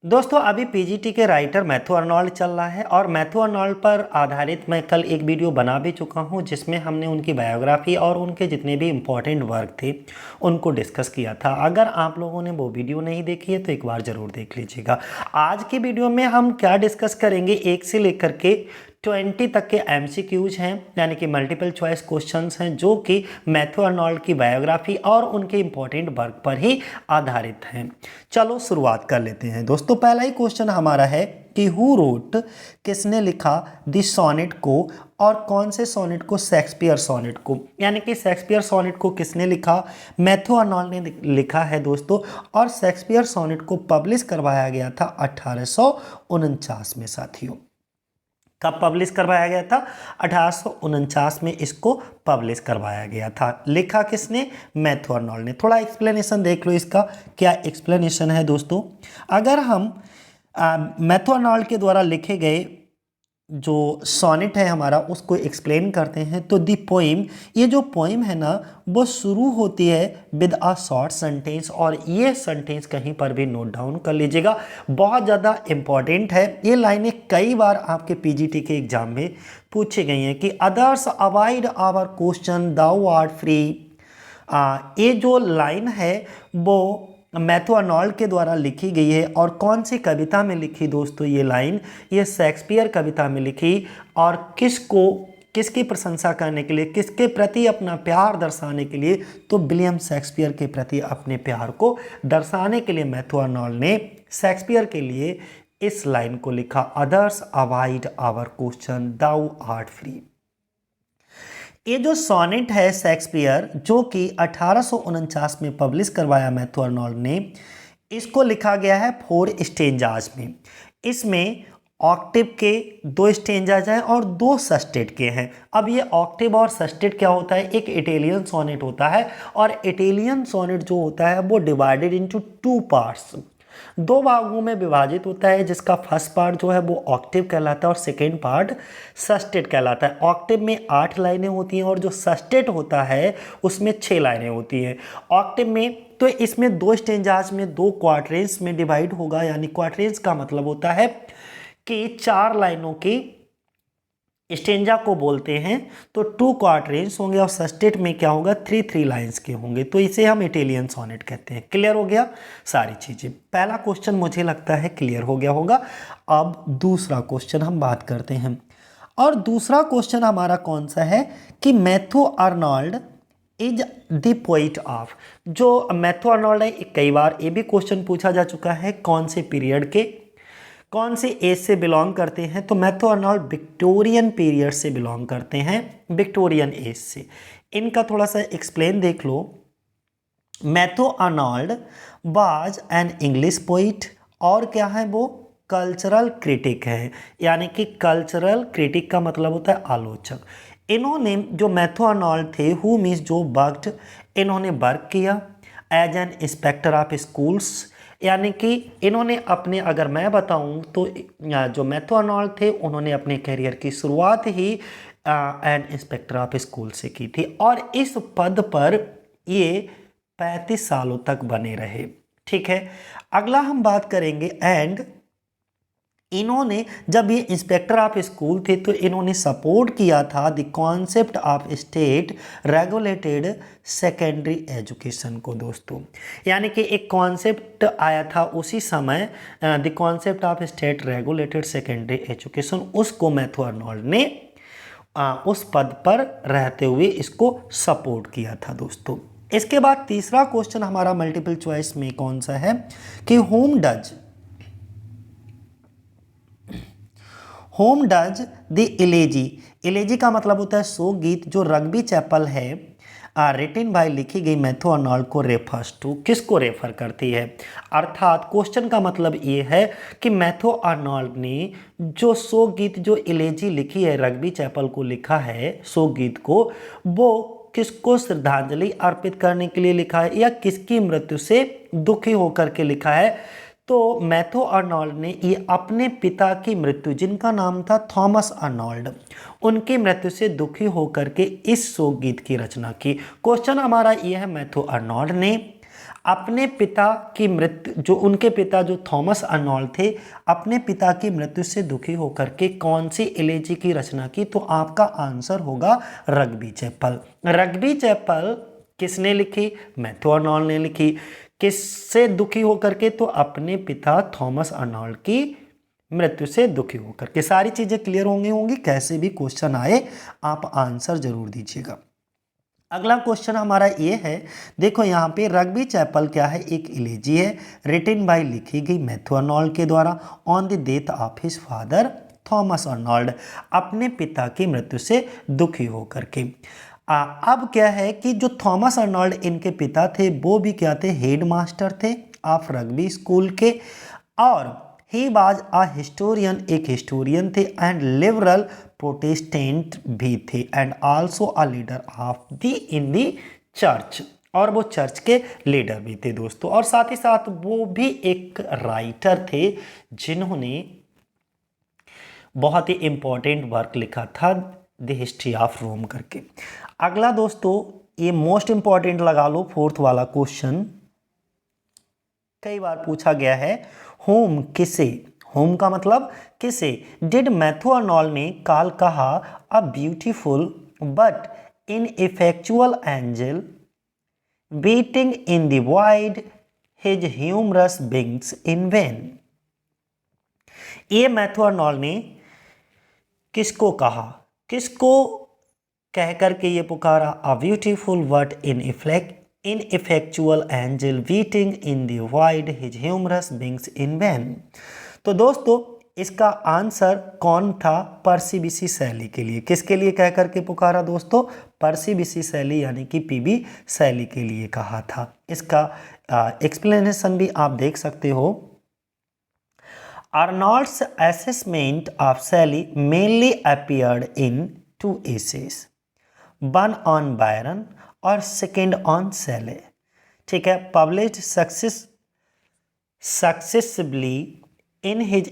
दोस्तों अभी पीजीटी के राइटर मैथ्यू अर्नोल्ड चल रहा है और मैथ्यू अर्नोल्ड पर आधारित मैं कल एक वीडियो बना भी चुका हूं जिसमें हमने उनकी बायोग्राफी और उनके जितने भी इम्पोर्टेंट वर्क थे उनको डिस्कस किया था। अगर आप लोगों ने वो वीडियो नहीं देखी है तो एक बार ज़रूर देख लीजिएगा। आज की वीडियो में हम क्या डिस्कस करेंगे, 1 से लेकर के 20 तक के एमसीक्यूज हैं, यानी कि मल्टीपल चॉइस क्वेश्चंस हैं जो कि मैथ्यू अर्नोल्ड की बायोग्राफी और उनके इम्पोर्टेंट वर्क पर ही आधारित हैं। चलो शुरुआत कर लेते हैं दोस्तों। पहला ही क्वेश्चन हमारा है कि हु रोट, किसने लिखा द सोनेट को, और कौन से सोनेट को? शेक्सपियर सोनेट को। यानी कि शेक्सपियर सोनेट को किसने लिखा? मैथ्यू अर्नोल्ड ने लिखा है दोस्तों। और शेक्सपियर सोनेट को पब्लिश करवाया गया था 1849 में साथियों। कब पब्लिश करवाया गया था? 1849 में इसको पब्लिश करवाया गया था। लिखा किसने? मैथ्यू अर्नोल्ड ने। थोड़ा एक्सप्लेनेशन देख लो इसका, क्या एक्सप्लेनेशन है दोस्तों। अगर हम मैथ्यू अर्नोल्ड के द्वारा लिखे गए जो सोनेट है हमारा उसको एक्सप्लेन करते हैं तो दी पोइम, ये जो पोइम है ना वो शुरू होती है विद अ शॉर्ट सेंटेंस, और ये सेंटेंस कहीं पर भी नोट डाउन कर लीजिएगा, बहुत ज़्यादा इंपॉर्टेंट है। ये लाइनें कई बार आपके पीजीटी के एग्जाम में पूछी गई हैं कि others avoid our question thou are free. ये जो लाइन है वो मैथ्यू अर्नोल्ड के द्वारा लिखी गई है। और कौन सी कविता में लिखी दोस्तों ये लाइन? ये शेक्सपियर कविता में लिखी। और किसको, किसकी प्रशंसा करने के लिए, किसके प्रति अपना प्यार दर्शाने के लिए? तो विलियम शेक्सपियर के प्रति अपने प्यार को दर्शाने के लिए मैथ्यू अर्नोल्ड ने शेक्सपियर के लिए इस लाइन को लिखा, others avoid our question thou art free. ये जो सोनेट है शेक्सपियर जो कि 1849 में पब्लिश करवाया मैथ्यू अर्नोल्ड ने, इसको लिखा गया है 4 स्टेंजाज में। इसमें ऑक्टेव के 2 स्टेंजाज हैं और 2 सस्टेट के हैं। अब ये ऑक्टेव और सस्टेट क्या होता है? एक इटालियन सोनेट होता है, और इटालियन सोनेट जो होता है वो डिवाइडेड इनटू 2 पार्ट्स, 2 भागों में विभाजित होता है, जिसका फर्स्ट पार्ट जो है वो ऑक्टेव कहलाता है और सेकेंड पार्ट सस्टेट कहलाता है। ऑक्टेव में 8 लाइनें होती हैं और जो सस्टेट होता है उसमें 6 लाइनें होती हैं। ऑक्टेव में तो इसमें 2 स्टेंजाज में 2 क्वार्टरेंस में डिवाइड होगा, यानी क्वार्टरेंस का मतलब होता है कि 4 लाइनों की स्टेंजा को बोलते हैं, तो 2 क्वार्टरेंस होंगे, और सस्टेट में क्या होगा? 3 लाइंस के होंगे, तो इसे हम इटालियन सोनेट कहते हैं। क्लियर हो गया सारी चीज़ें। पहला क्वेश्चन मुझे लगता है क्लियर हो गया होगा। अब दूसरा क्वेश्चन हम बात करते हैं, और दूसरा क्वेश्चन हमारा कौन सा है कि Matthew Arnold is the poet of. जो मैथ्यू अर्नोल्ड है, कई बार ये भी क्वेश्चन पूछा जा चुका है, कौन से पीरियड के, कौन से एज से बिलोंग करते हैं? तो मैथ्यू अर्नोल्ड विक्टोरियन पीरियड से बिलोंग करते हैं, विक्टोरियन एज से। इनका थोड़ा सा एक्सप्लेन देख लो। Matthew Arnold was an English poet, और क्या है वो? कल्चरल क्रिटिक है, यानी कि कल्चरल क्रिटिक का मतलब होता है आलोचक। इन्होंने, जो मैथ्यू अर्नोल्ड थे, हु मीन्स जो वर्कड, इन्होंने वर्क किया as an inspector of schools, यानी कि इन्होंने अपने, अगर मैं बताऊं तो जो मैथ्यू अर्नोल्ड थे उन्होंने अपने करियर की शुरुआत ही एन इंस्पेक्टर ऑफ स्कूल से की थी, और इस पद पर ये 35 सालों तक बने रहे। ठीक है, अगला हम बात करेंगे। एंड इन्होंने, जब ये इंस्पेक्टर ऑफ स्कूल थे तो इन्होंने सपोर्ट किया था the concept of state regulated secondary education को दोस्तों। यानी कि एक कॉन्सेप्ट आया था उसी समय, the concept of state regulated secondary education, उसको मैथ्यू अर्नोल्ड ने उस पद पर रहते हुए इसको सपोर्ट किया था दोस्तों। इसके बाद तीसरा क्वेश्चन हमारा मल्टीपल चॉइस में कौन सा है कि होम डज द इलेजी। इलेजी का मतलब होता है सो गीत, जो रग्बी चैपल है रिटिन बाय, लिखी गई मैथ्यू अर्नोल्ड को रेफर्स टू, किसको रेफर करती है? अर्थात क्वेश्चन का मतलब ये है कि मैथ्यू अर्नोल्ड ने जो सो गीत, जो इलेजी लिखी है, रग्बी चैपल को लिखा है सो गीत को, वो किसको श्रद्धांजलि अर्पित करने के लिए लिखा है, या किसकी मृत्यु से दुखी होकर के लिखा है? तो मैथ्यू अर्नोल्ड ने ये अपने पिता की मृत्यु, जिनका नाम था थॉमस अर्नोल्ड, उनकी मृत्यु से दुखी होकर के इस शोक गीत की रचना की। क्वेश्चन हमारा ये है, मैथ्यू अर्नोल्ड ने अपने पिता की मृत्यु, जो उनके पिता जो थॉमस अर्नोल्ड थे, अपने पिता की मृत्यु से दुखी होकर के कौन सी एलेजी की रचना की? तो आपका आंसर होगा रग्बी चैपल। रग्बी चैपल किसने लिखी? मैथ्यू अर्नोल्ड ने लिखी। किससे दुखी होकर के? तो अपने पिता थॉमस अर्नोल्ड की मृत्यु से दुखी होकर के। सारी चीजें क्लियर होंगी। कैसे भी क्वेश्चन आए आप आंसर जरूर दीजिएगा। अगला क्वेश्चन हमारा ये है, देखो यहाँ पे रग्बी चैपल क्या है? एक इलेजी है, रिटिन बाय, लिखी गई मैथ्यू अर्नोल्ड के द्वारा on the death of his father Thomas Arnold, अपने पिता की मृत्यु से दुखी होकर के। अब क्या है कि जो थॉमस अर्नोल्ड इनके पिता थे वो भी क्या थे? हेड मास्टर थे ऑफ रग्बी स्कूल के, और ही वाज अ हिस्टोरियन, एक हिस्टोरियन थे, एंड लिबरल प्रोटेस्टेंट भी थे, and also a leader of the in the church, और वो चर्च के लीडर भी थे दोस्तों। और साथ ही साथ वो भी एक राइटर थे जिन्होंने बहुत ही इंपॉर्टेंट वर्क लिखा था, द हिस्ट्री ऑफ रोम करके। अगला दोस्तों ये मोस्ट इंपॉर्टेंट लगा लो, फोर्थ वाला क्वेश्चन कई बार पूछा गया है, होम किसे? होम का मतलब किसे? डिड मैथ्यू अर्नोल्ड ने काल कहा a beautiful but ineffectual angel beating in the wide his humorous wings in vain. ये मैथ्यू अर्नोल्ड ने किसको कहा? किसको कह करके ये पुकारा? A beautiful but ineffectual angel beating in the wide his humorous wings in vain. तो दोस्तों इसका आंसर कौन था? पर्सी बिशी शैली के लिए। किसके लिए कह करके पुकारा दोस्तों? पर्सी बिशी शैली यानी कि पीबी शैली के लिए कहा था। इसका एक्सप्लेनेशन भी आप देख सकते हो। Arnold's assessment of Shelley mainly appeared in two essays, one on Byron और second on Shelley, ठीक है, published successively in his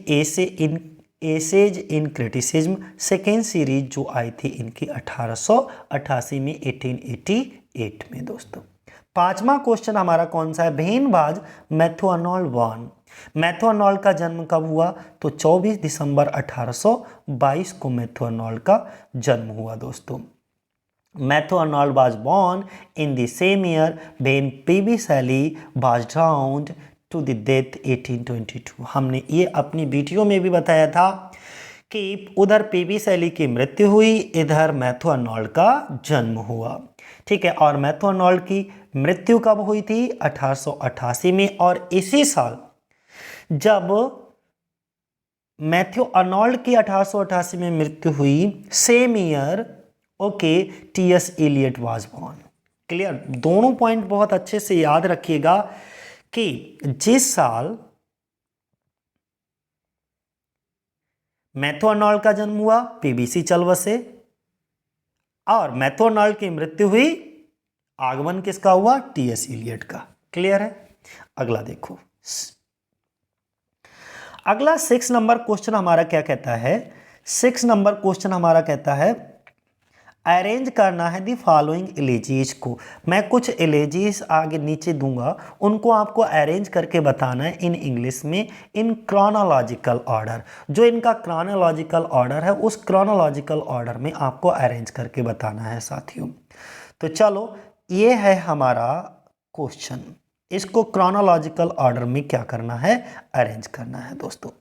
essays in criticism, second series जो आई थी इनकी 1888 में, 1888 में दोस्तों। पांचवा क्वेश्चन हमारा कौन सा है? भेनबाज Matthew Arnold born. Matthew Arnold का जन्म कब हुआ? तो 24 दिसंबर 1822 को मैथ्यू अर्नोल्ड का जन्म हुआ दोस्तों। Matthew Arnold was born in the same year when P B Shelley was drowned to the death 1822। हमने ये अपनी वीडियो में भी बताया था कि उधर पीबी शैली की मृत्यु हुई, इधर मैथ्यू अर्नोल्ड का जन्म हुआ, ठीक है। और मैथ्यू अर्नोल्ड की मृत्यु कब हुई थी? 1888 में। और इसी साल जब मैथ्यू अर्नोल्ड की 1888 में मृत्यु हुई, same year okay TS Eliot was born. Clear? दोनों पॉइंट बहुत अच्छे से याद रखिएगा कि जिस साल मैथ्यू अर्नोल्ड का जन्म हुआ पीबीसी चल बसे, और मैथ्यू अर्नोल्ड की मृत्यु हुई, आगमन किसका हुआ? टीएस एलियट का। क्लियर है? अगला देखो, अगला 6 नंबर क्वेश्चन हमारा क्या कहता है? 6 नंबर क्वेश्चन हमारा कहता है अरेंज करना है दी फॉलोइंग एलेजीज को। मैं कुछ एलेजीज आगे नीचे दूंगा, उनको आपको अरेंज करके बताना है इन इंग्लिश में इन क्रोनोलॉजिकल ऑर्डर। जो इनका क्रोनोलॉजिकल ऑर्डर है उस क्रोनोलॉजिकल ऑर्डर में आपको अरेंज करके बताना है साथियों। तो चलो ये है हमारा क्वेश्चन, इसको क्रोनोलॉजिकल ऑर्डर में क्या करना है? अरेंज करना है दोस्तों।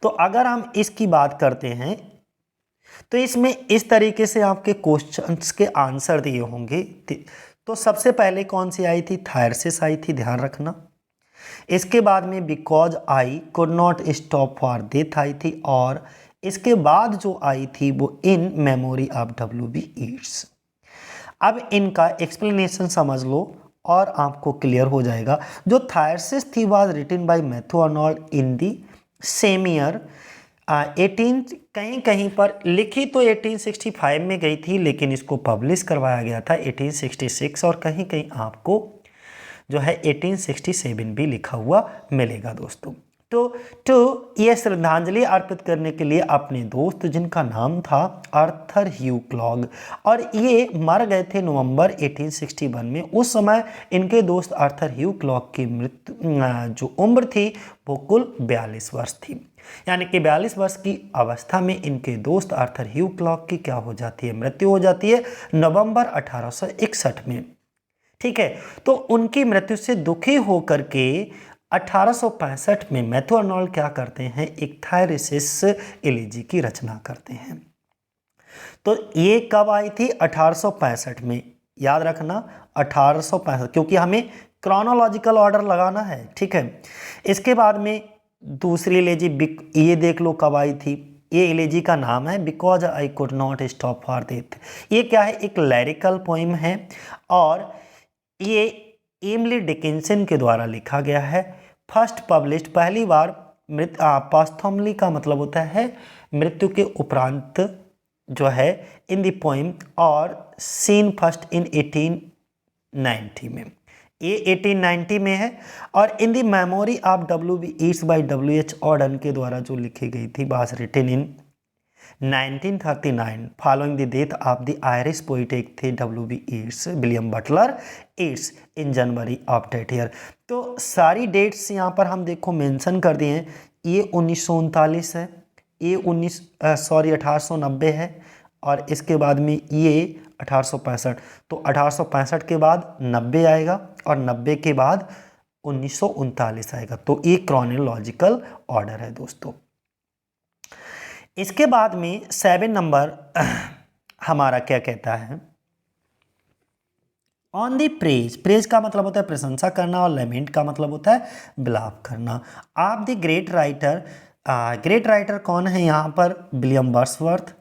तो अगर हम इसकी बात करते हैं तो इसमें इस तरीके से आपके क्वेश्चंस के आंसर दिए होंगे। तो सबसे पहले कौन सी आई थी? थायरसिस आई थी, ध्यान रखना। इसके बाद में because I could not stop for death आई थी, और इसके बाद जो आई थी वो इन मेमोरी ऑफ WB ईट्स। अब इनका एक्सप्लेनेशन समझ लो और आपको क्लियर हो जाएगा। जो थायरसिस थी was written by Matthew Arnold in the same year 18, कहीं कहीं पर लिखी तो 1865 में गई थी, लेकिन इसको पब्लिश करवाया गया था 1866, और कहीं कहीं आपको जो है 1867 भी लिखा हुआ मिलेगा दोस्तों। तो ये श्रद्धांजलि अर्पित करने के लिए अपने दोस्त जिनका नाम था आर्थर ह्यू क्लॉग, और ये मर गए थे नवंबर 1861 में। उस समय इनके दोस्त आर्थर ह्यू क्लॉग की मृत्यु जो उम्र थी वो कुल 42 वर्ष थी। यानी कि 42 वर्ष की अवस्था में इनके दोस्त आर्थर ह्यू क्लॉग की क्या हो जाती है, मृत्यु हो जाती है नवंबर 1861 में। ठीक है, तो उनकी मृत्यु से दुखी होकर के 1865 में मैथ्यू अर्नोल्ड क्या करते हैं, एक थायरिसिस एलिजी की रचना करते हैं। तो ये कब आई थी, 1865 में, याद रखना 1865, क्योंकि हमें क्रोनोलॉजिकल ऑर्डर लगाना है। ठीक है, इसके बाद में दूसरी एलिजी ये देख लो कब आई थी। ये एलिजी का नाम है because I could not stop for death. ये क्या है, एक लैरिकल पोइम है और ये एमिली डिकिंसन के द्वारा लिखा गया है। फर्स्ट पब्लिश्ड, पहली बार पोस्थुमली का मतलब होता है मृत्यु के उपरांत जो है, इन द पोइम, और सीन फर्स्ट इन 1890 में, ये 1890 में है। और in the memory of W.B. Yeats by W.H. Auden के द्वारा जो लिखी गई थी, was written in 1939 following the death of the Irish poet एक थे W.B. Yeats, William Butler Yeats, in January of that year. तो सारी डेट्स यहाँ पर हम देखो मेंशन कर दिए हैं। ये 1939 है, ये 1890 है, और इसके बाद में ये 1865। तो 1865 के बाद 90 आएगा और 90 के बाद 1939 आएगा। तो ये क्रोनोलॉजिकल ऑर्डर है दोस्तों। इसके बाद में 7 नंबर हमारा क्या कहता है, ऑन दी प्रेज। प्रेज का मतलब होता है प्रशंसा करना, और लेमेंट का मतलब होता है विलाप करना। आप the great writer, great writer कौन है यहाँ पर, विलियम वर्ड्सवर्थ।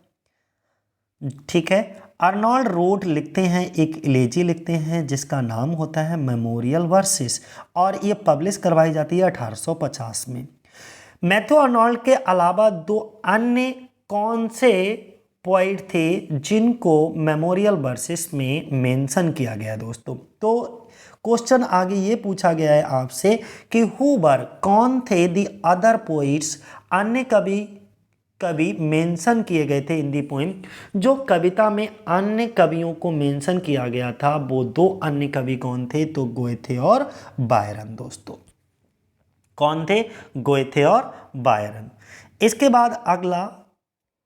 ठीक है, अर्नोल्ड रोड लिखते हैं, एक एलिजी लिखते हैं जिसका नाम होता है मेमोरियल वर्सेस, और ये पब्लिश करवाई जाती है 1850 में। मैथ्यू अर्नोल्ड के अलावा 2 अन्य कौन से पोइट थे जिनको मेमोरियल वर्सेस में मेंशन किया गया दोस्तों। तो क्वेश्चन आगे ये पूछा गया है आपसे कि हु वर, कौन थे दी अदर पोइट्स, अन्य कवि मेंशन किए गए थे इन दी पोइम। जो कविता में अन्य कवियों को मेंशन किया गया था वो 2 अन्य कवि कौन थे, तो गोएथे और बायरन दोस्तों। कौन थे, गोएथे और बायरन। इसके बाद अगला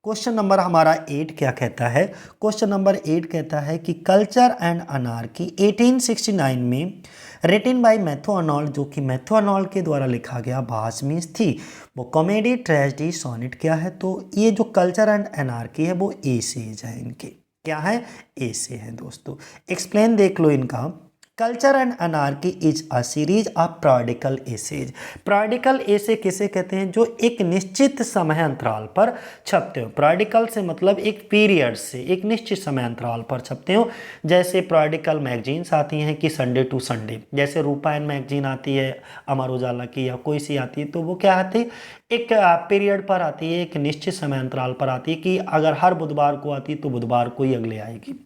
क्वेश्चन नंबर हमारा 8 क्या कहता है, क्वेश्चन नंबर 8 कहता है कि कल्चर एंड अनार्की 1869 में रिटन बाय मैथ्यू अर्नोल्ड, जो कि मैथ्यू अर्नोल्ड के द्वारा लिखा गया भाषमीज थी। वो कॉमेडी, ट्रेजेडी, सोनेट क्या है, तो ये जो कल्चर एंड अनार्की है वो एसेज है इनके, क्या है, एसे है दोस्तों। एक्सप्लेन देख लो इनका। Culture and Anarchy is a series of periodical essays. Periodical essay किसे कहते हैं, जो एक निश्चित समय अंतराल पर छपते हो। प्रोडिकल से मतलब एक पीरियड से, एक निश्चित समय अंतराल पर छपते हो। जैसे प्रोडिकल मैगजीन्स आती हैं कि संडे टू संडे, जैसे रूपायन मैगजीन आती है अमर उजाला की या कोई सी आती है, तो वो क्या आती है, एक पीरियड पर आती है, एक निश्चित समय अंतराल पर आती है कि अगर हर बुधवार को आती है तो बुधवार को ही अगले आएगी।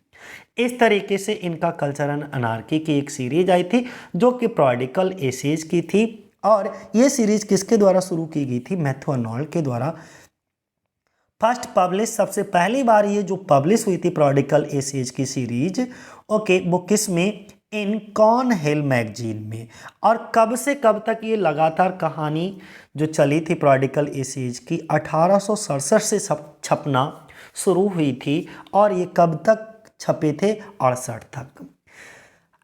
इस तरीके से इनका कल्चर एंड अनार्की की एक सीरीज आई थी जो कि प्रोडिकल एसेज की थी, और ये सीरीज किसके द्वारा शुरू की गई थी, मैथ्यू अर्नोल्ड के द्वारा। फर्स्ट पब्लिश, सबसे पहली बार ये जो पब्लिश हुई थी प्रोडिकल एसेज की सीरीज, ओके, वो किस में, इन कॉर्नहिल मैगजीन में। और कब से कब तक ये लगातार कहानी जो चली थी प्रोडिकल एसेज की, 1867 से छपना शुरू हुई थी, और ये कब तक छपे थे, 68 तक,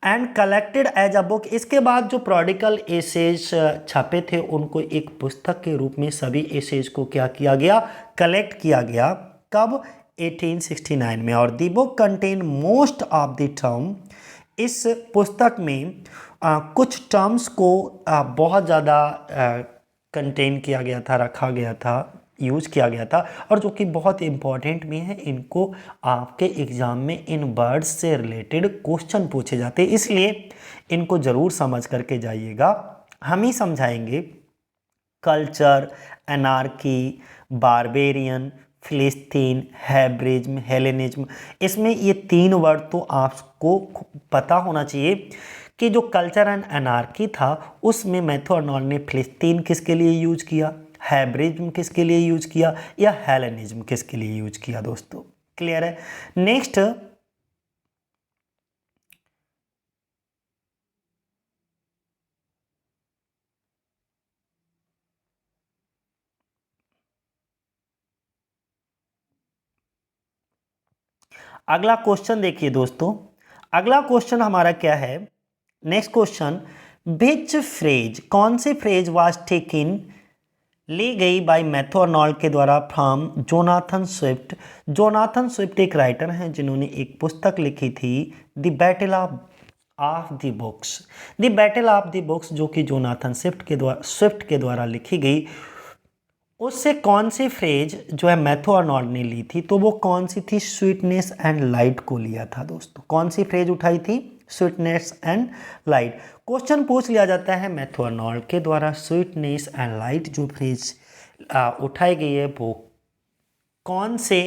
and collected as a book. इसके बाद जो प्रोडिकल एसेज छपे थे उनको एक पुस्तक के रूप में सभी एसेज को क्या किया गया, कलेक्ट किया गया। कब, 1869 में। और the book contain most of the term, इस पुस्तक में कुछ टर्म्स को बहुत ज़्यादा कंटेन किया गया था, रखा गया था, यूज किया गया था, और जो कि बहुत इंपॉर्टेंट भी है। इनको आपके एग्जाम में इन वर्ड्स से रिलेटेड क्वेश्चन पूछे जाते हैं, इसलिए इनको जरूर समझ करके जाइएगा। हम ही समझाएंगे कल्चर, एनार्की, बारबेरियन, फिलिस्तीन, हैब्रिज्म, हेलेनिज्म। इसमें ये 3 वर्ड तो आपको पता होना चाहिए। कि जो कल्चर एंड एनार्की था उसमें मैथ्यू आर्नोल्ड ने फिलिस्तीन किसके लिए यूज किया, हेब्रिज्म किसके लिए यूज किया, या हेलेनिज्म किसके लिए यूज किया दोस्तों। क्लियर है। नेक्स्ट, अगला क्वेश्चन देखिए दोस्तों, अगला क्वेश्चन हमारा क्या है। नेक्स्ट क्वेश्चन, विच फ्रेज, कौन सी फ्रेज वाज टेकन, ली गई बाय मैथ्यू आर्नोल्ड के द्वारा from Jonathan Swift. Jonathan Swift एक राइटर हैं जिन्होंने एक पुस्तक लिखी थी the battle of the books. The battle of the books जो कि जोनाथन स्विफ्ट के द्वारा लिखी गई, उससे कौन सी फ्रेज जो है मैथ्यू आर्नोल्ड ने ली थी, तो वो कौन सी थी, स्वीटनेस एंड लाइट को लिया था दोस्तों। कौन सी फ्रेज उठाई थी, स्वीटनेस एंड लाइट। क्वेश्चन पूछ लिया जाता है मैथ्यू आर्नोल्ड के द्वारा स्वीटनेस एंड लाइट जो फ्रेज उठाई गई है वो कौन से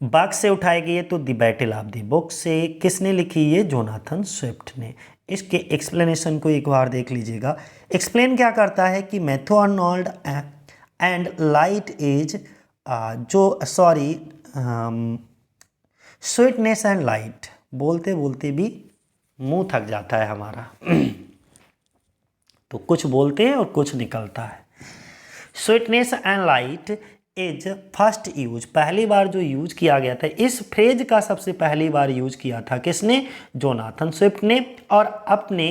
बुक से उठाई गई है, तो the battle of the book से। किसने लिखी, ये जोनाथन स्विफ्ट ने। इसके एक्सप्लेनेशन को एक बार देख लीजिएगा। एक्सप्लेन क्या करता है कि Matthew Arnold and light as sweetness and light, बोलते बोलते भी मुंह थक जाता है हमारा तो कुछ बोलते हैं और कुछ निकलता है। Sweetness and light is first use, पहली बार जो यूज किया गया था, इस फ्रेज का सबसे पहली बार यूज किया था किसने, जोनाथन स्विफ्ट ने। और अपने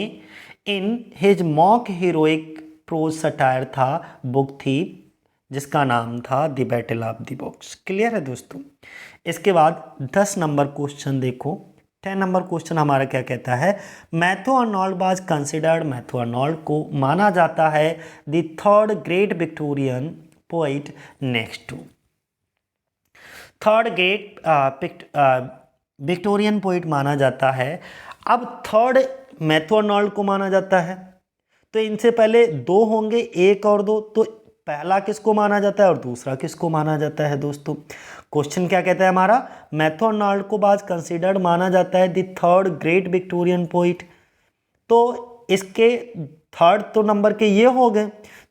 in his mock heroic prose satire था, बुक थी जिसका नाम था the battle of the books. Clear है दोस्तों। इसके बाद 10 नंबर क्वेश्चन देखो। 10 नंबर क्वेश्चन हमारा क्या कहता है, Matthew Arnold was considered, Matthew Arnold को माना जाता है the third great Victorian poet next to, third great Victorian poet माना जाता है। अब थर्ड मैथ्यू आर्नोल्ड को माना जाता है, तो इनसे पहले दो होंगे, एक और दो, तो पहला किसको माना जाता है और दूसरा किसको माना जाता है दोस्तों। क्वेश्चन क्या कहता है हमारा, मैथ्यू आर्नोल्ड को बाज कंसीडर्ड माना जाता है the third great Victorian poet, तो इसके थर्ड तो नंबर के ये हो गए,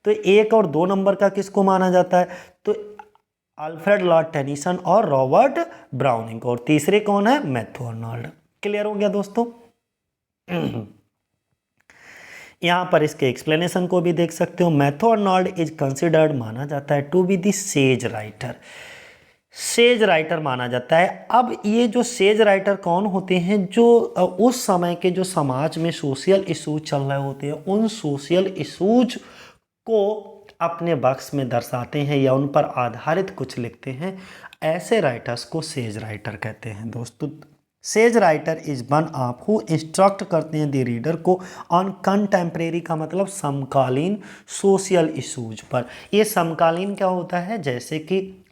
तो एक और दो नंबर का किसको माना जाता है, तो अल्फ्रेड लॉर्ड टेनिसन और रॉबर्ट ब्राउनिंग, और तीसरे कौन है, मैथ्यू आर्नोल्ड। क्लियर हो गया दोस्तों। यहाँ पर इसके एक्सप्लेनेशन को भी देख सकते हो। मैथ्यू आर्नोल्ड इज कंसिडर्ड, माना जाता है, to be the sage writer, sage writer माना जाता है। अब ये जो सेज राइटर कौन होते हैं, जो उस समय के जो समाज में सोशल इशूज चल रहे होते हैं, उन सोशल इशूज को अपने बक्स में दर्शाते हैं या उन पर आधारित कुछ लिखते हैं, ऐसे राइटर्स को सेज राइटर कहते हैं दोस्तों। सेज राइटर इज वन आप हु इंस्ट्रक्ट करते हैं द रीडर को ऑन कंटेम्प्रेरी, का मतलब समकालीन सोशल इशूज पर। ये समकालीन क्या होता है, जैसे कि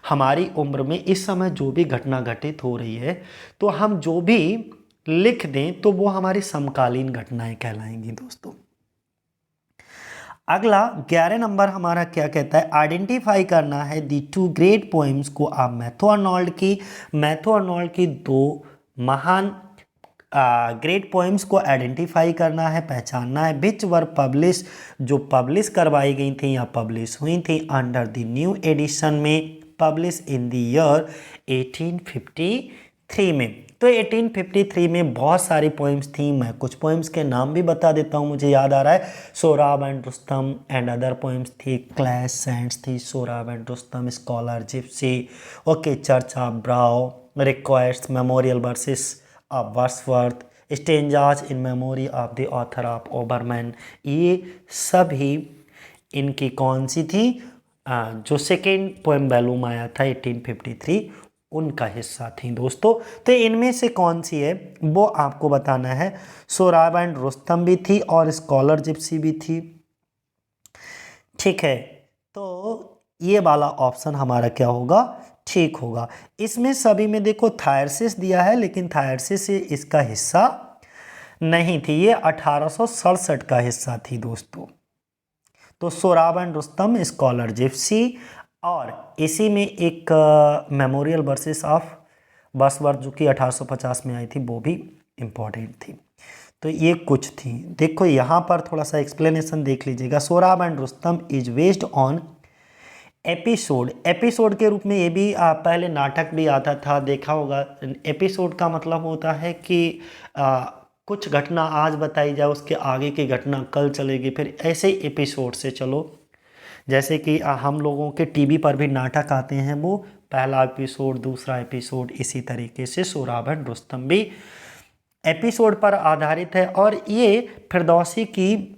हमारी उम्र में इस समय जो भी घटना घटित हो रही है, तो हम जो भी लिख दें तो वो हमारी समकालीन घटनाएं कहलाएंगी दोस्तों। अगला 11 नंबर हमारा क्या कहता है, आइडेंटिफाई करना है दी टू ग्रेट पोएम्स को। आप मैथ्यू आर्नोल्ड की दो महान ग्रेट पोएम्स को आइडेंटिफाई करना है, पहचानना है। विच वर पब्लिश, जो पब्लिश करवाई गई थी या पब्लिश हुई थी अंडर द न्यू एडिशन में, पब्लिश इन द ईयर 1853 में। तो 1853 में बहुत सारी पोइम्स थी, मैं कुछ पोइम्स के नाम भी बता देता हूँ, मुझे याद आ रहा है। Sohrab and Rustum and other poems थी, क्लैश सेंट्स थी, Sohrab and Rustum, scholar gipsy, okay, church of Brou, requiescat, memorial verses of Wordsworth, stanzas in memory of the author of Obermann. ये सभी इनकी कौन सी थी, जो सेकेंड पोएम वैल्यूम आया था 1853, उनका हिस्सा थी दोस्तों। तो इनमें से कौन सी है वो आपको बताना है। सोहराब एंड रुस्तम भी थी और स्कॉलर जिप्सी भी थी, ठीक है। तो ये वाला ऑप्शन हमारा क्या होगा, ठीक होगा। इसमें सभी में देखो थायरसिस दिया है, लेकिन थायरसिस इसका हिस्सा नहीं थी, ये 1867 का हिस्सा थी दोस्तों। तो Sohrab and Rustum, scholar Gypsy, और इसी में एक मेमोरियल वर्सेस ऑफ वर्सवर्थ जो कि 1850 में आई थी, वो भी इम्पॉर्टेंट थी। तो ये कुछ थी। देखो यहाँ पर थोड़ा सा एक्सप्लेनेशन देख लीजिएगा। Sohrab and Rustam is based on episode. Episode के रूप में ये भी पहले नाटक भी आता था, देखा होगा। एपिसोड का मतलब होता है कि कुछ घटना आज बताई जाए, उसके आगे की घटना कल चलेगी, फिर ऐसे ही एपिसोड से चलो। जैसे कि हम लोगों के टीवी पर भी नाटक आते हैं, वो पहला एपिसोड, दूसरा एपिसोड, इसी तरीके से सोहराब एंड रुस्तम भी एपिसोड पर आधारित है। और ये फिरदौसी की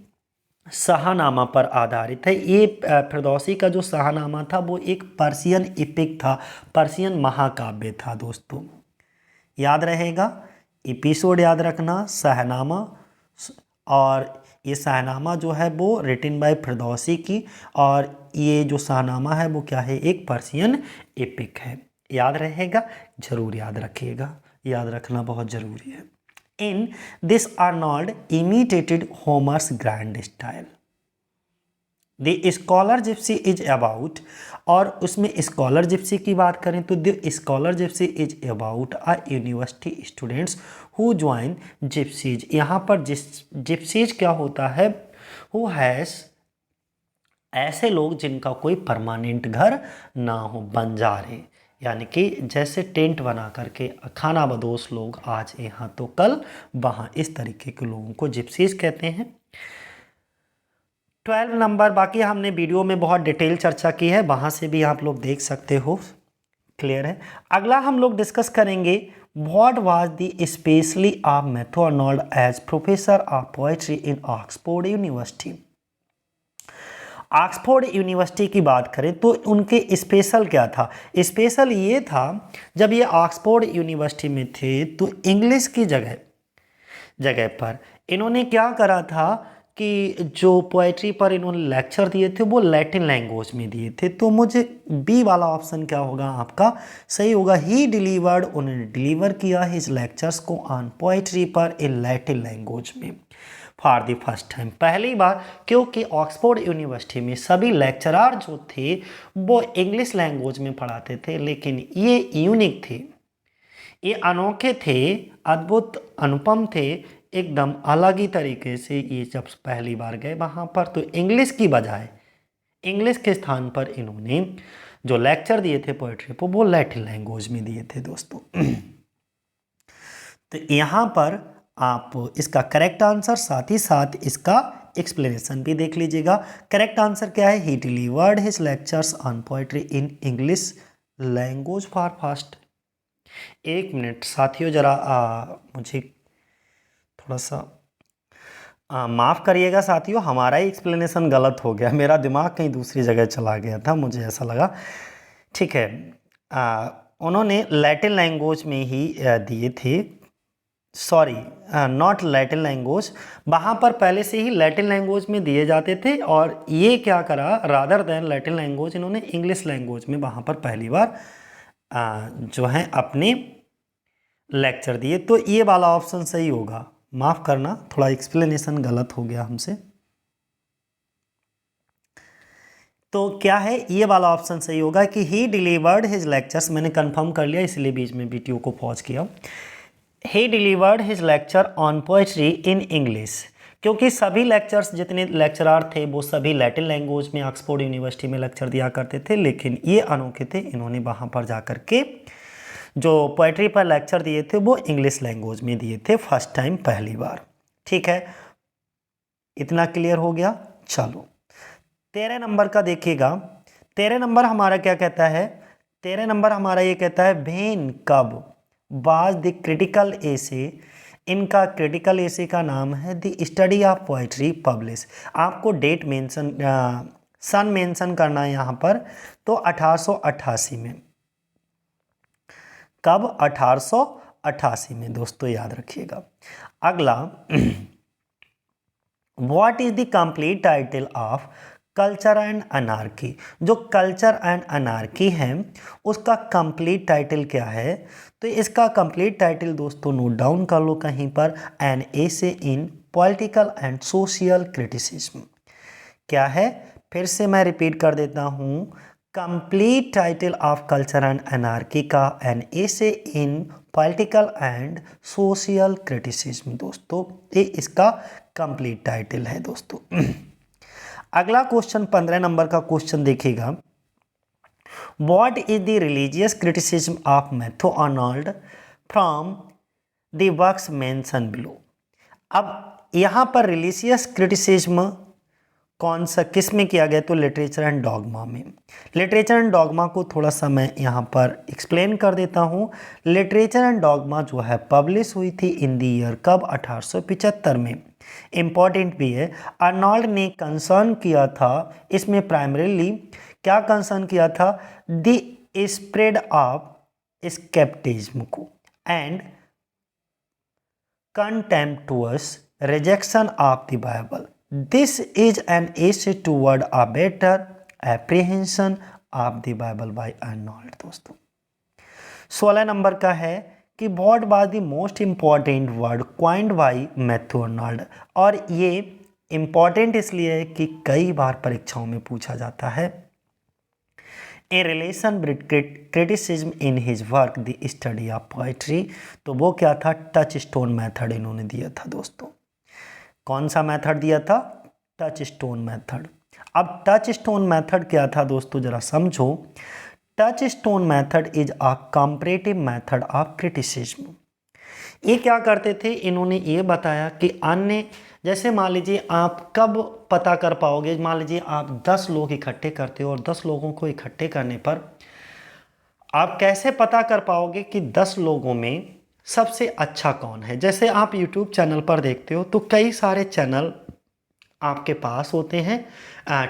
शाहनामा पर आधारित है। ये फिरदौसी का जो शाहनामा था वो एक पर्शियन इपिक था, पर्शियन महाकाव्य था दोस्तों। याद रहेगा, एपिसोड याद रखना, शाहनामा। और ये शाहनामा जो है वो रिटन बाय फिरदौसी की, और ये जो शाहनामा है वो क्या है, एक पर्शियन एपिक है। याद रहेगा, जरूर याद रखिएगा, याद रखना बहुत ज़रूरी है। In this Arnold imitated Homer's grand style. The Scholar Gypsy is about, और उसमें स्कॉलर जिप्सी की बात करें तो the scholar Gypsy is about a university students who join gypsies. यहाँ पर जिप्सीज क्या होता है, हु हैज़, ऐसे लोग जिनका कोई परमानेंट घर ना हो, बंजारे, यानी कि जैसे टेंट बना करके खाना बदोश लोग, आज यहाँ तो कल वहाँ, इस तरीके के लोगों को जिप्सीज कहते हैं। 12 नंबर, बाकी हमने वीडियो में बहुत डिटेल चर्चा की है, वहाँ से भी आप लोग देख सकते हो, क्लियर है। अगला हम लोग डिस्कस करेंगे what was the specially of Matthew Arnold as professor of poetry in Oxford University. Oxford University की बात करें तो उनके स्पेशल क्या था। स्पेशल ये था, जब ये ऑक्सफोर्ड यूनिवर्सिटी में थे तो इंग्लिश की जगह पर इन्होंने क्या करा था कि जो पोएट्री पर इन्होंने लेक्चर दिए थे वो लैटिन लैंग्वेज में दिए थे। तो मुझे बी वाला ऑप्शन क्या होगा आपका, सही होगा। ही डिलीवर्ड, उन्होंने डिलीवर किया हिज लेक्चर्स को ऑन पोएट्री पर इन लैटिन लैंग्वेज में फॉर द फर्स्ट टाइम, पहली बार। क्योंकि ऑक्सफोर्ड यूनिवर्सिटी में सभी लेक्चरार जो थे वो इंग्लिश लैंग्वेज में पढ़ाते थे, लेकिन ये यूनिक थे, ये अनोखे थे, अद्भुत, अनुपम थे, एकदम अलग ही तरीके से। ये जब पहली बार गए वहाँ पर तो इंग्लिश की बजाय, इंग्लिश के स्थान पर इन्होंने जो लेक्चर दिए थे पोएट्री पर वो लैटिन लैंग्वेज में दिए थे दोस्तों। तो यहाँ पर आप इसका करेक्ट आंसर, साथ ही साथ इसका एक्सप्लेनेशन भी देख लीजिएगा। करेक्ट आंसर क्या है, he delivered his lectures on poetry in English language for first. एक मिनट साथियों, जरा मुझे थोड़ा सा माफ़ करिएगा साथियों, हमारा ही एक्सप्लेनेशन गलत हो गया, मेरा दिमाग कहीं दूसरी जगह चला गया था, मुझे ऐसा लगा। ठीक है, उन्होंने लैटिन लैंग्वेज में ही दिए थे, सॉरी, नॉट लैटिन लैंग्वेज, वहाँ पर पहले से ही लैटिन लैंग्वेज में दिए जाते थे, और ये क्या करा, रादर देन लैटिन लैंग्वेज इन्होंने इंग्लिश लैंग्वेज में वहाँ पर पहली बार जो है अपने लेक्चर दिए। तो ये वाला ऑप्शन सही होगा, माफ़ करना, थोड़ा एक्सप्लेनेशन गलत हो गया हमसे। तो क्या है, ये वाला ऑप्शन सही होगा कि ही डिलीवर्ड हिज लेक्चर्स, मैंने कंफर्म कर लिया इसलिए बीच में वीडियो को पॉज किया। He delivered his lecture on poetry in English, क्योंकि सभी लेक्चर्स, जितने लेक्चरार थे वो सभी लैटिन लैंग्वेज में ऑक्सफोर्ड यूनिवर्सिटी में लेक्चर दिया करते थे, लेकिन ये अनोखे थे, इन्होंने वहाँ पर जा कर के जो पोएट्री पर लेक्चर दिए थे वो इंग्लिश लैंग्वेज में दिए थे फर्स्ट टाइम, पहली बार। ठीक है, इतना क्लियर हो गया। चलो 13 नंबर का देखिएगा। 13 नंबर हमारा क्या कहता है, 13 नंबर हमारा ये कहता है वेन, कब, वाज द क्रिटिकल एसे, इनका क्रिटिकल एसे का नाम है the study of poetry publish. आपको डेट मेंशन, सन मेंशन करना है यहाँ पर, तो 1888 में। कब, 1888 में दोस्तों, याद रखिएगा। अगला, what is the complete title of culture and anarchy. जो कल्चर एंड अनार्की है उसका कंप्लीट टाइटल क्या है, तो इसका कंप्लीट टाइटल दोस्तों नोट डाउन कर लो कहीं पर, an essay in political and social criticism. क्या है, फिर से मैं रिपीट कर देता हूँ, complete title of culture and anarchy का an essay in political and social criticism. दोस्तों ये इसका कंप्लीट टाइटल है दोस्तों। अगला क्वेश्चन 15 नंबर का क्वेश्चन देखिएगा। What is the religious criticism of Matthew Arnold from the works mention below. अब यहाँ पर रिलीजियस क्रिटिसिज्म कौन सा किस में किया गया, तो लिटरेचर एंड डॉगमा में। लिटरेचर एंड डॉगमा को थोड़ा सा मैं यहाँ पर एक्सप्लेन कर देता हूँ। लिटरेचर एंड डॉगमा जो है पब्लिश हुई थी इन द ईयर कब, 1875 में। इम्पॉर्टेंट भी है। आर्नोल्ड ने कंसर्न किया था इसमें प्राइमरीली क्या कंसर्न किया था, द स्प्रेड ऑफ स्केप्टिज्म को and contemptuous rejection of the Bible. This is an essay toward a better apprehension of the Bible by Arnold। दोस्तों 16 नंबर का है कि what was the most important word coined by Matthew Arnold। और ये important इसलिए है कि कई बार परीक्षाओं में पूछा जाता है। A relation with criticism in his work the study of poetry, तो वो क्या था, टच स्टोन मैथड इन्होंने दिया था दोस्तों। कौन सा मैथड दिया था, टच स्टोन मैथड। अब टच स्टोन मैथड क्या था दोस्तों, जरा समझो। Touch stone method is a comparative method of criticism. ये क्या करते थे, इन्होंने ये बताया कि अन्य, जैसे मान लीजिए आप कब पता कर पाओगे, मान लीजिए आप 10 लोग इकट्ठे करते हो और 10 लोगों को इकट्ठे करने पर आप कैसे पता कर पाओगे कि 10 लोगों में सबसे अच्छा कौन है। जैसे आप YouTube चैनल पर देखते हो तो कई सारे चैनल आपके पास होते हैं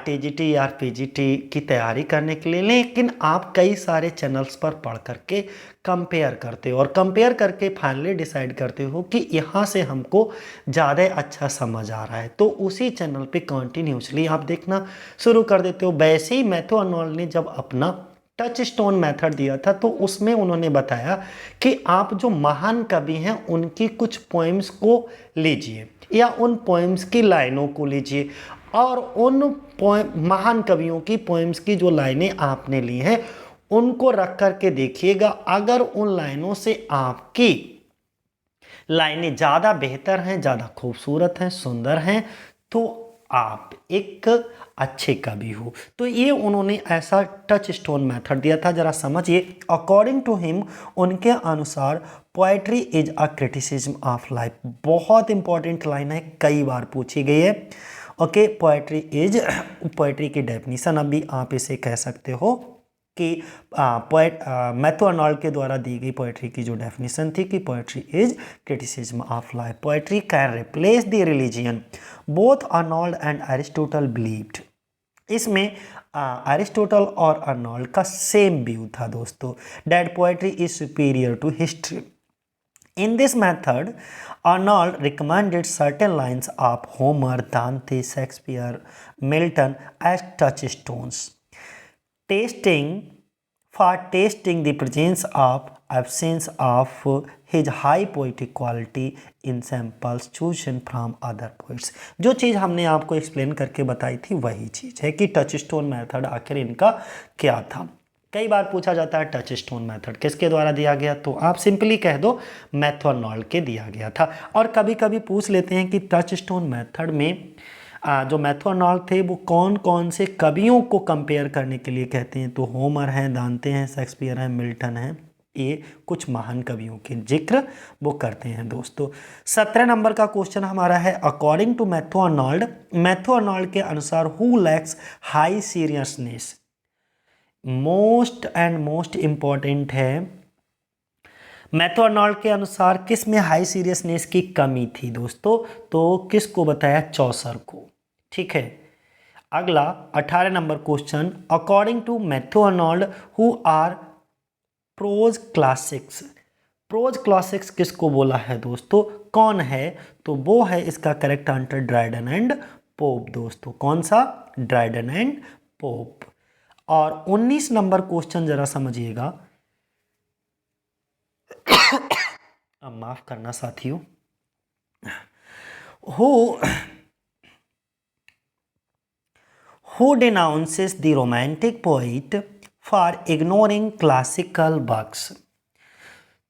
TGT या PGT की तैयारी करने के लिए, लेकिन आप कई सारे चैनल्स पर पढ़ करके कंपेयर करते हो और कंपेयर करके फाइनली डिसाइड करते हो कि यहाँ से हमको ज़्यादा अच्छा समझ आ रहा है, तो उसी चैनल पे कंटिन्यूसली आप देखना शुरू कर देते हो। वैसे ही मैथ्यू आर्नोल्ड ने जब अपना टच स्टोन मेथड दिया था तो उसमें उन्होंने बताया कि आप जो महान कवि हैं उनकी कुछ पोएम्स को लीजिए या उन पोएम्स की लाइनों को लीजिए और उन महान कवियों की पोएम्स की जो लाइनें आपने ली हैं उनको रख करके देखिएगा। अगर उन लाइनों से आपकी लाइनें ज़्यादा बेहतर हैं, ज़्यादा खूबसूरत हैं, सुंदर हैं, तो आप एक अच्छे कवि हो। तो ये उन्होंने ऐसा टच स्टोन मेथड दिया था, जरा समझिए। अकॉर्डिंग टू हिम, उनके अनुसार poetry is a criticism of life. बहुत इंपॉर्टेंट लाइन है, कई बार पूछी गई है। ओके, पोएट्री की डेफिनेशन अभी आप इसे कह सकते हो कि मैथ्यू आर्नोल्ड के द्वारा दी गई पोएट्री की जो डेफिनेशन थी कि poetry is criticism of life. Poetry can replace the religion, both Arnold and Aristotle believed. इसमें एरिस्टोटल और आर्नोल्ड का सेम व्यू था दोस्तों, that poetry is superior to history. In this method, Arnold recommended certain lines of Homer, Dante, Shakespeare, Milton as touchstones, testing the presence of absence of his high poetic quality in samples chosen from other poets। जो चीज़ हमने आपको explain करके बताई थी वही चीज़ है कि touch stone method आखिर इनका क्या था। कई बार पूछा जाता है टच स्टोन मेथड किसके द्वारा दिया गया, तो आप सिंपली कह दो मैथ्यू आर्नोल्ड के दिया गया था। और कभी कभी पूछ लेते हैं कि टच स्टोन मेथड में जो मैथ्यू आर्नोल्ड थे वो कौन कौन से कवियों को कंपेयर करने के लिए कहते हैं, तो होमर हैं, दांते हैं, शेक्सपियर हैं, मिल्टन हैं, ये कुछ महान कवियों के जिक्र वो करते हैं दोस्तों। 17 नंबर का क्वेश्चन हमारा है, अकॉर्डिंग टू मैथ्यू आर्नोल्ड के अनुसार who lakhs high seriousness. Most important है, मैथ्यू आर्नोल्ड के अनुसार किस में हाई सीरियसनेस की कमी थी दोस्तों, तो किसको बताया, चौसर को। ठीक है, अगला 18 number question, according to Matthew Arnold who are prose classics किसको बोला है दोस्तों, कौन है, तो वो है इसका correct answer Dryden and pope दोस्तों। कौन सा, ड्राइडन एंड पोप। और 19 नंबर क्वेश्चन जरा समझिएगा, अब माफ करना साथियों, who denounces the romantic poet for ignoring classical works.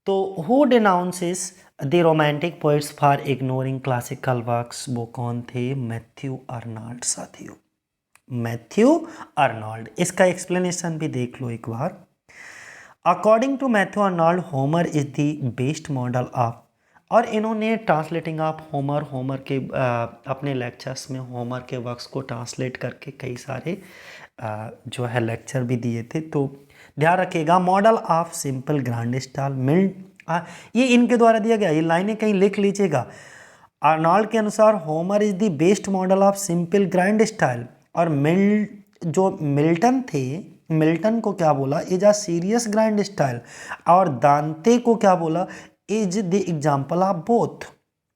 तो who denounces the romantic poets for ignoring classical works, वो कौन थे? मैथ्यू अर्नाल्ड साथियों, मैथ्यू अर्नाल्ड। इसका एक्सप्लेनेशन भी देख लो एक बार। According to Matthew Arnold, Homer is the best model of, और इन्होंने ट्रांसलेटिंग ऑफ होमर, होमर के अपने लेक्चर्स में होमर के वर्क्स को ट्रांसलेट करके कई सारे जो है लेक्चर भी दिए थे। तो ध्यान रखिएगा, model of simple grand style mild, ये इनके द्वारा दिया गया, ये लाइनें कहीं लिख लीजिएगा। अर्नाल्ड के अनुसार Homer is the best model of simple grand style, और जो मिल्टन थे, मिल्टन को क्या बोला? Is a serious grand style, और दांते को क्या बोला? Is the example of both,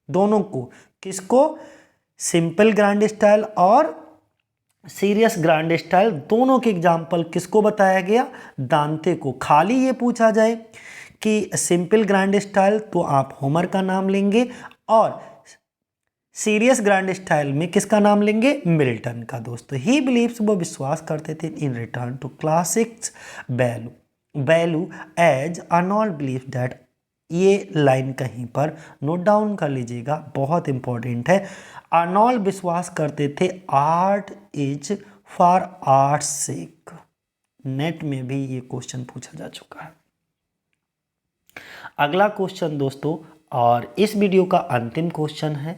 दोनों को। किसको? सिंपल ग्रांड स्टाइल और सीरियस ग्रांड स्टाइल, दोनों के एग्जाम्पल किसको बताया गया? दांते को। खाली ये पूछा जाए कि सिंपल ग्रांड स्टाइल, तो आप होमर का नाम लेंगे, और सीरियस ग्रांड स्टाइल में किसका नाम लेंगे? मिल्टन का। दोस्तों, ही बिलीव्स, वो विश्वास करते थे in return to classics value as Arnold believe that, ये लाइन कहीं पर नोट डाउन कर लीजिएगा, बहुत इंपॉर्टेंट है। अर्नोल्ड विश्वास करते थे art is for art sake. Net में भी ये क्वेश्चन पूछा जा चुका है। अगला क्वेश्चन दोस्तों, और इस वीडियो का अंतिम क्वेश्चन है।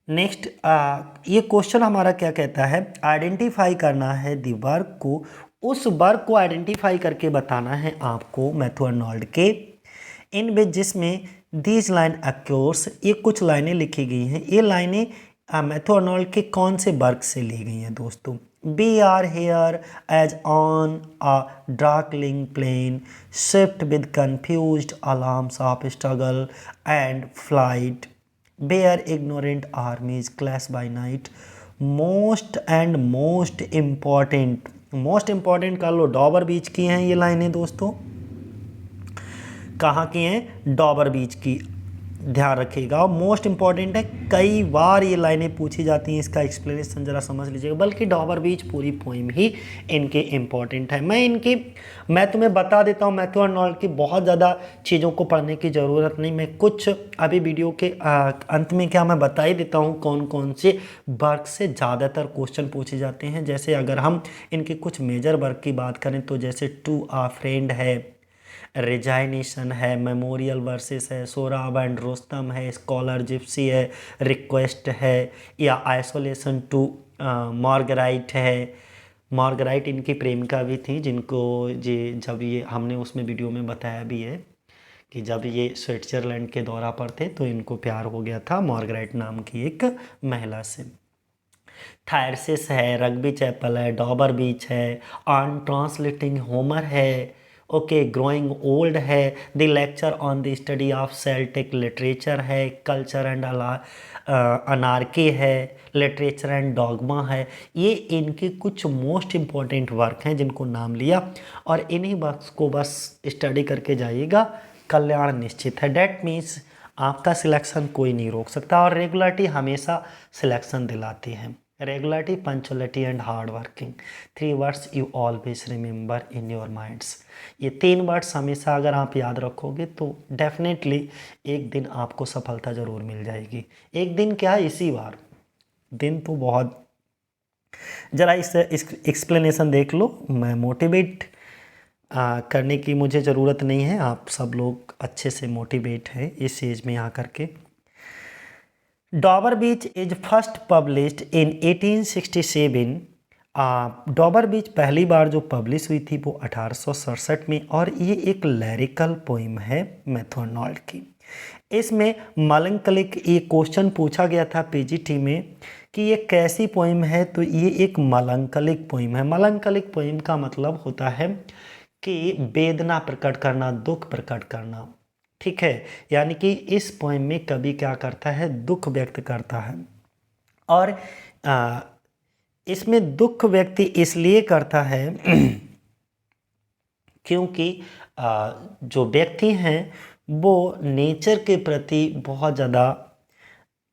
नेक्स्ट, ये क्वेश्चन हमारा क्या कहता है? आइडेंटिफाई करना है दी वर्क को, उस वर्क को आइडेंटिफाई करके बताना है आपको मैथ्यू अर्नोल्ड के, इन विच जिसमें दीज लाइन अक्योर्स, ये कुछ लाइनें लिखी गई हैं। ये लाइनें मैथ्यू अर्नोल्ड के कौन से वर्क से ली गई हैं दोस्तों? We are here as on a darkling plain, swept with confused alarms of struggle and flight, where ignorant armies clash by night, most and most important, most important कर लो, डॉबर बीच की हैं ये लाइनें दोस्तों। कहाँ की हैं? डॉबर बीच की। ध्यान रखिएगा, और मोस्ट इंपॉर्टेंट है, कई बार ये लाइनें पूछी जाती हैं, इसका एक्सप्लेनेशन जरा समझ लीजिएगा। बल्कि डॉबर बीच पूरी पोइम ही इनके इंपॉर्टेंट है। मैं तुम्हें बता देता हूँ, मैथ्यू अर्नोल्ड की बहुत ज़्यादा चीज़ों को पढ़ने की ज़रूरत नहीं, मैं कुछ अभी वीडियो के अंत में क्या मैं बता ही देता हूँ कौन कौन से वर्क से ज़्यादातर क्वेश्चन पूछे जाते हैं। जैसे अगर हम इनके कुछ मेजर वर्क की बात करें तो जैसे टू आ फ्रेंड है, रिजाइनेशन है, मेमोरियल वर्सेस है, सोहराब एंड रुस्तम है, स्कॉलर जिप्सी है, रिक्वेस्ट है, या आइसोलेशन टू मार्गराइट है। मार्गराइट इनकी प्रेमिका भी थी, जिनको जब ये हमने उसमें वीडियो में बताया भी है कि जब ये स्विट्ज़रलैंड के दौरा पर थे तो इनको प्यार हो गया था मार्गराइट नाम की एक महिला से। थायरसिस है, रग्बी चैपल है, डॉबर बीच है, ऑन ट्रांसलेटिंग होमर है, ओके, ग्रोइंग ओल्ड है, the lecture on the study of Celtic literature है, कल्चर एंड अनार्की है, लिटरेचर एंड डॉगमा है। ये इनके कुछ मोस्ट इम्पॉर्टेंट वर्क हैं जिनको नाम लिया, और इन्हीं वर्क्स को बस स्टडी करके जाइएगा, कल्याण निश्चित है। डैट मीन्स आपका सिलेक्शन कोई नहीं रोक सकता, और रेगुलरिटी हमेशा सिलेक्शन दिलाती है। Regularity, punctuality and hard working, 3 words you always remember in your minds. ये 3 वर्ड्स हमेशा अगर आप याद रखोगे तो डेफिनेटली एक दिन आपको सफलता ज़रूर मिल जाएगी। एक दिन क्या, इसी बार दिन तो बहुत। ज़रा इस एक्सप्लेनेशन देख लो, मैं मोटिवेट करने की मुझे ज़रूरत नहीं है, आप सब लोग अच्छे से मोटिवेट हैं इस एज में आकर के। Dover Beach is first published in 1867। Dover Beach पहली बार जो पब्लिश हुई थी वो 1867 में, और ये एक लिरिकल पोइम है मैथ्यू अर्नोल्ड की। इसमें मलंकलिक, ये क्वेश्चन पूछा गया था पीजीटी में कि ये कैसी पोइम है, तो ये एक मलंकलिक पोइम है। मलंकलिक पोइम का मतलब होता है कि वेदना प्रकट करना, दुख प्रकट करना, ठीक है। यानी कि इस पोएम में कवि क्या करता है, दुख व्यक्त करता है, और इसमें दुख व्यक्ति इसलिए करता है क्योंकि जो व्यक्ति हैं वो नेचर के प्रति बहुत ज़्यादा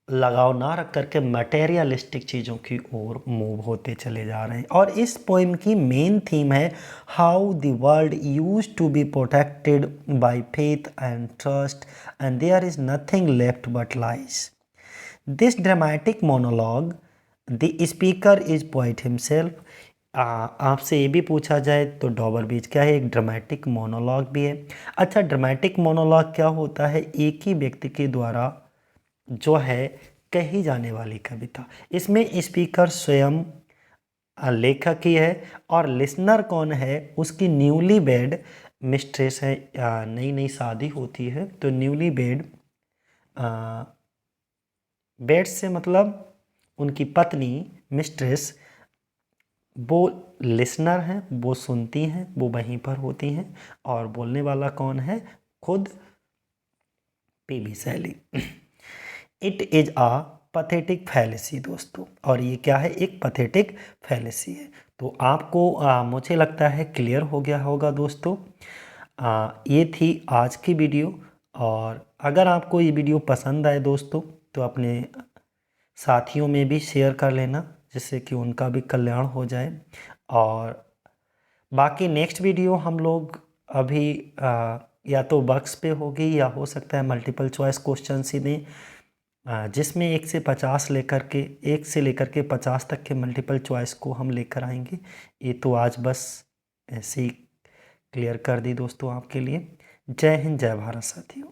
लगाव ना रख करके मटेरियलिस्टिक चीज़ों की ओर मूव होते चले जा रहे हैं। और इस पोइम की मेन थीम है how the world used to be protected by faith and trust and there is nothing left but lies. This dramatic monologue the speaker is poet himself. आपसे ये भी पूछा जाए तो डॉबर बीच क्या है, एक ड्रामेटिक मोनोलॉग भी है। अच्छा, ड्रामेटिक मोनोलॉग क्या होता है? एक ही व्यक्ति के द्वारा जो है कही जाने वाली कविता। इसमें स्पीकर स्वयं लेखक ही है और लिसनर कौन है? उसकी न्यूली बेड मिस्ट्रेस है। नई नई शादी होती है तो न्यूली बेड, बेड से मतलब उनकी पत्नी मिस्ट्रेस, वो लिसनर हैं, वो सुनती हैं, वो वहीं पर होती हैं। और बोलने वाला कौन है? खुद PB Shelley. It is a pathetic fallacy दोस्तों। और ये क्या है? एक पथेटिक फैलेसी है। तो आपको मुझे लगता है क्लियर हो गया होगा दोस्तों। ये थी आज की वीडियो। और अगर आपको ये वीडियो पसंद आए दोस्तों तो अपने साथियों में भी शेयर कर लेना, जिससे कि उनका भी कल्याण हो जाए। और बाकी नेक्स्ट वीडियो हम लोग अभी या तो बक्स पे होगी या हो सकता है मल्टीपल चॉइस क्वेश्चन ही दें, जिसमें 1 से लेकर के 50 तक के मल्टीपल चॉइस को हम लेकर आएंगे। ये तो आज बस ऐसे ही क्लियर कर दी दोस्तों आपके लिए। जय हिंद, जय भारत साथियों।